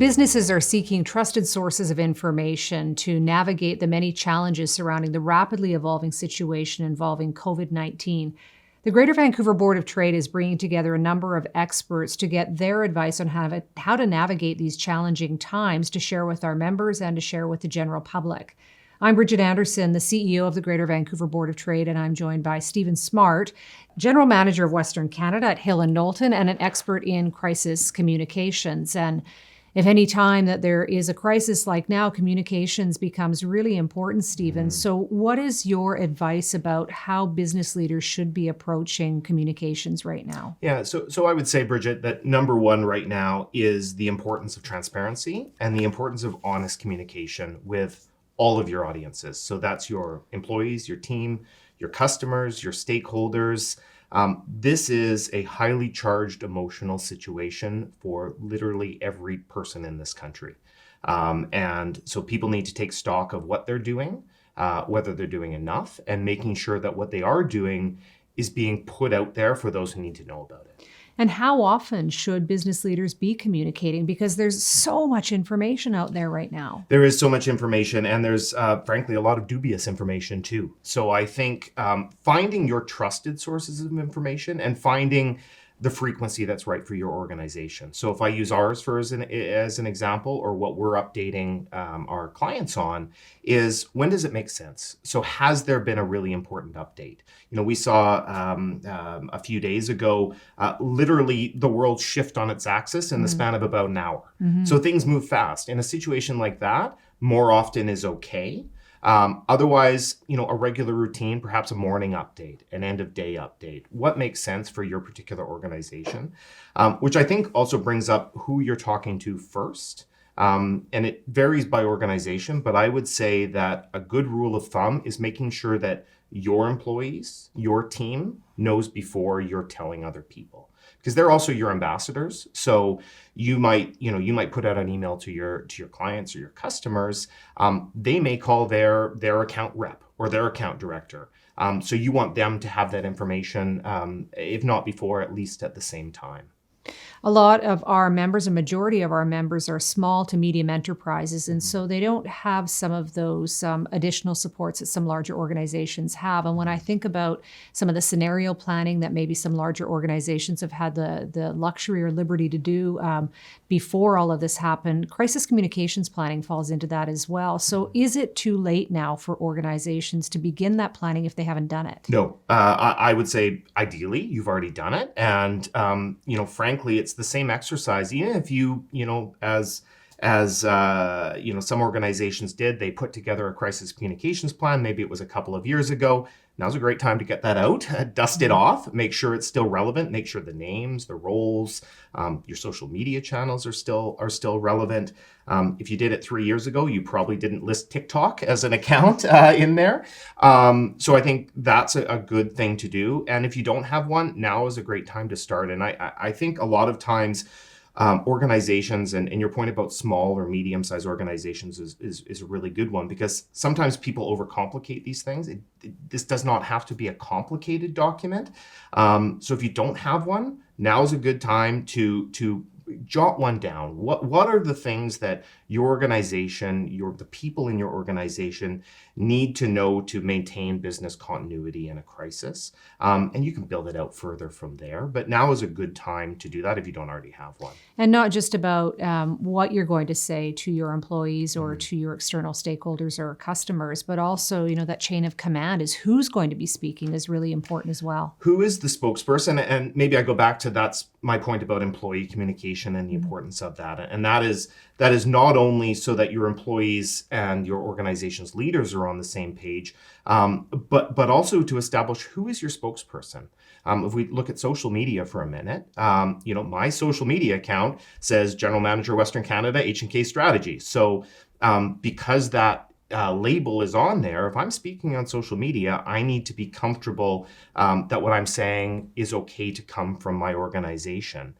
Businesses are seeking trusted sources of information to navigate the many challenges surrounding the rapidly evolving situation involving COVID-19. The Greater Vancouver Board of Trade is bringing together a number of experts to get their advice on how to navigate these challenging times to share with our members and to share with the general public. I'm Bridget Anderson, the CEO of the Greater Vancouver Board of Trade, and I'm joined by Stephen Smart, General Manager of Western Canada at Hill & Knowlton and an expert in crisis communications. And if any time that there is a crisis like now, communications becomes really important, Stephen. So what is your advice about how business leaders should be approaching communications right now? Yeah, so I would say, Bridget, that number one right now is the importance of transparency and the importance of honest communication with all of your audiences. So that's your employees, your team, your customers, your stakeholders. This is a highly charged emotional situation for literally every person in this country. And so people need to take stock of what they're doing, whether they're doing enough, and making sure that what they are doing is being put out there for those who need to know about it. And how often should business leaders be communicating? Because there's so much information out there right now. There is so much information, and there's frankly a lot of dubious information too. So I think finding your trusted sources of information and finding the frequency that's right for your organization. So if I use ours as an example, or what we're updating our clients on, is when does it make sense? So has there been a really important update? You know, we saw a few days ago, literally the world shift on its axis in the span of about an hour. So things move fast. In a situation like that, more often is okay. Otherwise, a regular routine, perhaps a morning update, an end of day update, what makes sense for your particular organization, which I think also brings up who you're talking to first. And it varies by organization, but I would say that a good rule of thumb is making sure that your employees, your team knows before you're telling other people, because they're also your ambassadors. So you might put out an email to your clients or your customers. They may call their account rep or their account director. So you want them to have that information, if not before, at least at the same time. A lot of our members, a majority of our members, are small to medium enterprises, and so they don't have some of those additional supports that some larger organizations have. And when I think about some of the scenario planning that maybe some larger organizations have had the luxury or liberty to do before all of this happened, crisis communications planning falls into that as well. So is it too late now for organizations to begin that planning if they haven't done it? No, I would say ideally you've already done it. And, frankly, it's the same exercise. Even if as some organizations did, they put together a crisis communications plan. Maybe it was a couple of years ago. Now's a great time to get that out, dust it off, make sure it's still relevant, make sure the names, the roles, your social media channels are still relevant. If you did it 3 years ago, you probably didn't list TikTok as an account in there. So I think that's a good thing to do. And if you don't have one, now is a great time to start. And I think a lot of times organizations, and your point about small or medium-sized organizations is a really good one, because sometimes people overcomplicate these things. This does not have to be a complicated document. So if you don't have one, now is a good time to jot one down. What are the things that your organization, the people in your organization need to know to maintain business continuity in a crisis? And you can build it out further from there. But now is a good time to do that if you don't already have one. And not just about what you're going to say to your employees or to your external stakeholders or customers, but also, that chain of command is who's going to be speaking is really important as well. Who is the spokesperson? And maybe I go back to that's my point about employee communication and the importance of that. And that is not only so that your employees and your organization's leaders are on the same page, but also to establish who is your spokesperson. If we look at social media for a minute, my social media account says General Manager Western Canada H&K Strategies. So because that label is on there, if I'm speaking on social media, I need to be comfortable that what I'm saying is okay to come from my organization.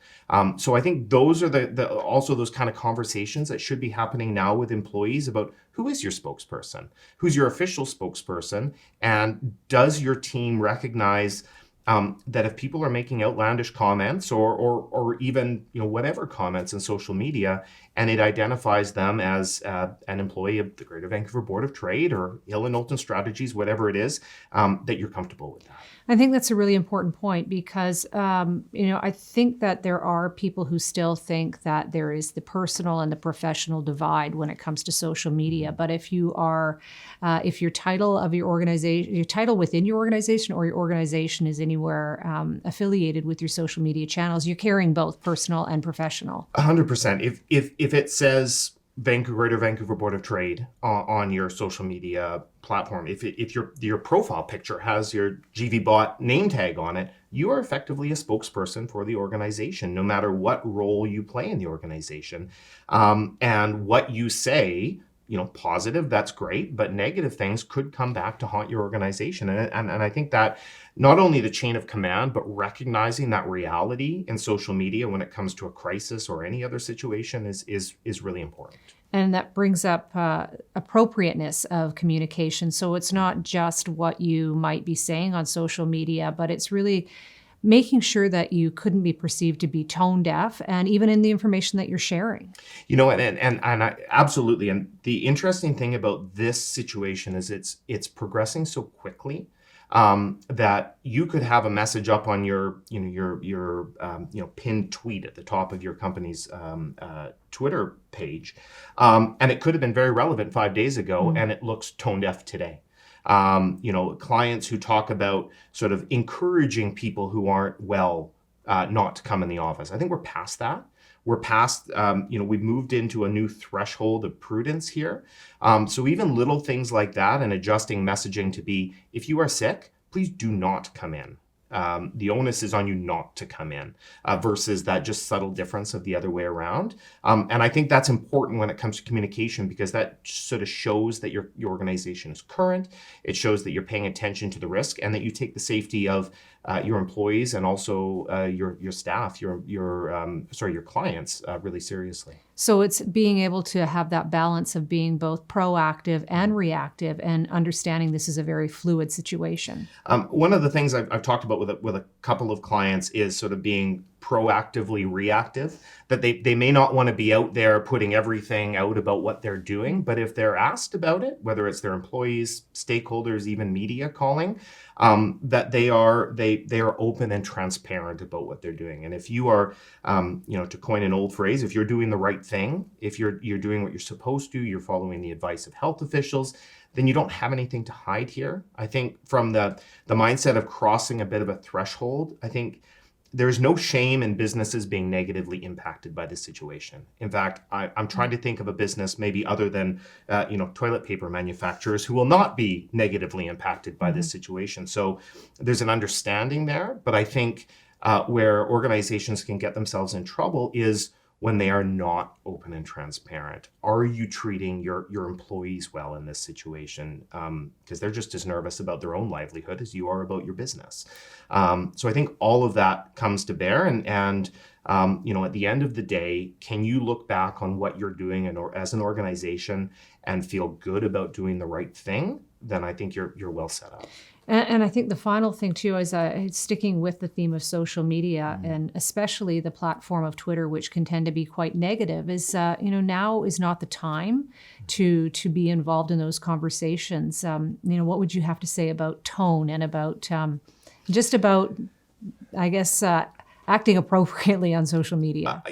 So I think those are also those kind of conversations that should be happening now with employees about who is your spokesperson, who's your official spokesperson, and does your team recognize that if people are making outlandish comments or even whatever comments in social media, and it identifies them as an employee of the Greater Vancouver Board of Trade or Knowlton Strategies, whatever it is, that you're comfortable with that. I think that's a really important point because, I think that there are people who still think that there is the personal and the professional divide when it comes to social media. But if you are, if your title of your organization, your title within your organization or your organization is anywhere affiliated with your social media channels, you're carrying both personal and professional. 100%. If it says Greater Vancouver Board of Trade on your social media platform, if your profile picture has your GVBot name tag on it, you are effectively a spokesperson for the organization, no matter what role you play in the organization. And what you say, positive, that's great, but negative things could come back to haunt your organization. And I think that not only the chain of command, but recognizing that reality in social media when it comes to a crisis or any other situation is really important. And that brings up appropriateness of communication. So it's not just what you might be saying on social media, but it's really making sure that you couldn't be perceived to be tone deaf, and even in the information that you're sharing. And I absolutely. And the interesting thing about this situation is it's progressing so quickly that you could have a message up on your pinned tweet at the top of your company's Twitter page, and it could have been very relevant 5 days ago, and it looks tone deaf today. Clients who talk about sort of encouraging people who aren't well not to come in the office. I think we're past that. We're past, we've moved into a new threshold of prudence here. So even little things like that and adjusting messaging to be, if you are sick, please do not come in. The onus is on you not to come in versus that just subtle difference of the other way around. And I think that's important when it comes to communication, because that sort of shows that your organization is current. It shows that you're paying attention to the risk and that you take the safety of your employees and also your staff, your clients really seriously. So it's being able to have that balance of being both proactive and reactive and understanding this is a very fluid situation. One of the things I've talked about with a couple of clients is sort of being proactively reactive, that they may not want to be out there putting everything out about what they're doing, but if they're asked about it, whether it's their employees, stakeholders, even media calling, that they are open and transparent about what they're doing. And if you are, to coin an old phrase, if you're doing the right thing, if you're doing what you're supposed to, you're following the advice of health officials, then you don't have anything to hide here. I think from the mindset of crossing a bit of a threshold, I think there's no shame in businesses being negatively impacted by this situation. In fact, I'm trying to think of a business maybe other than, toilet paper manufacturers who will not be negatively impacted by this situation. So there's an understanding there, but I think where organizations can get themselves in trouble is when they are not open and transparent. Are you treating your employees well in this situation? Because they're just as nervous about their own livelihood as you are about your business. So I think all of that comes to bear. And at the end of the day, can you look back on what you're doing as an organization and feel good about doing the right thing? Then I think you're well set up. And I think the final thing too is sticking with the theme of social media, and especially the platform of Twitter, which can tend to be quite negative, is now is not the time to be involved in those conversations. What would you have to say about tone and about just about, I guess, acting appropriately on social media?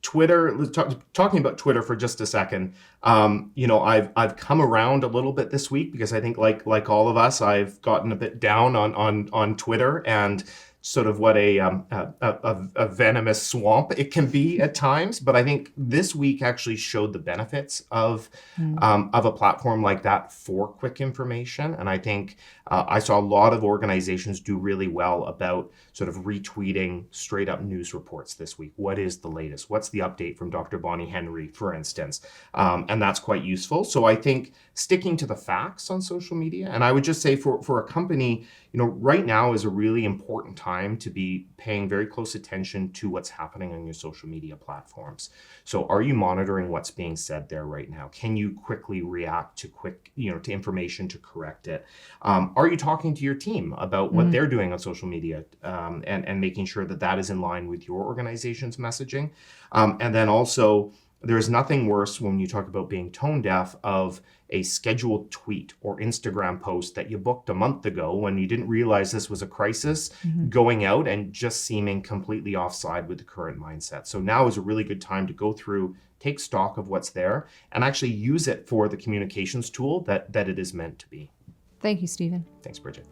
Twitter. Talking about Twitter for just a second. I've come around a little bit this week because I think, like all of us, I've gotten a bit down on Twitter and sort of what a venomous swamp it can be at times. But I think this week actually showed the benefits of a platform like that for quick information. And I think I saw a lot of organizations do really well about sort of retweeting straight up news reports this week. What is the latest? What's the update from Dr. Bonnie Henry, for instance? And that's quite useful. So I think sticking to the facts on social media, and I would just say for a company, right now is a really important time time to be paying very close attention to what's happening on your social media platforms. So are you monitoring what's being said there right now? Can you quickly react to to information to correct it? Are you talking to your team about what they're doing on social media, and making sure that that is in line with your organization's messaging? And then also, there's nothing worse when you talk about being tone deaf of a scheduled tweet or Instagram post that you booked a month ago when you didn't realize this was a crisis, going out and just seeming completely offside with the current mindset. So now is a really good time to go through, take stock of what's there, and actually use it for the communications tool that it is meant to be. Thank you, Stephen. Thanks, Bridget.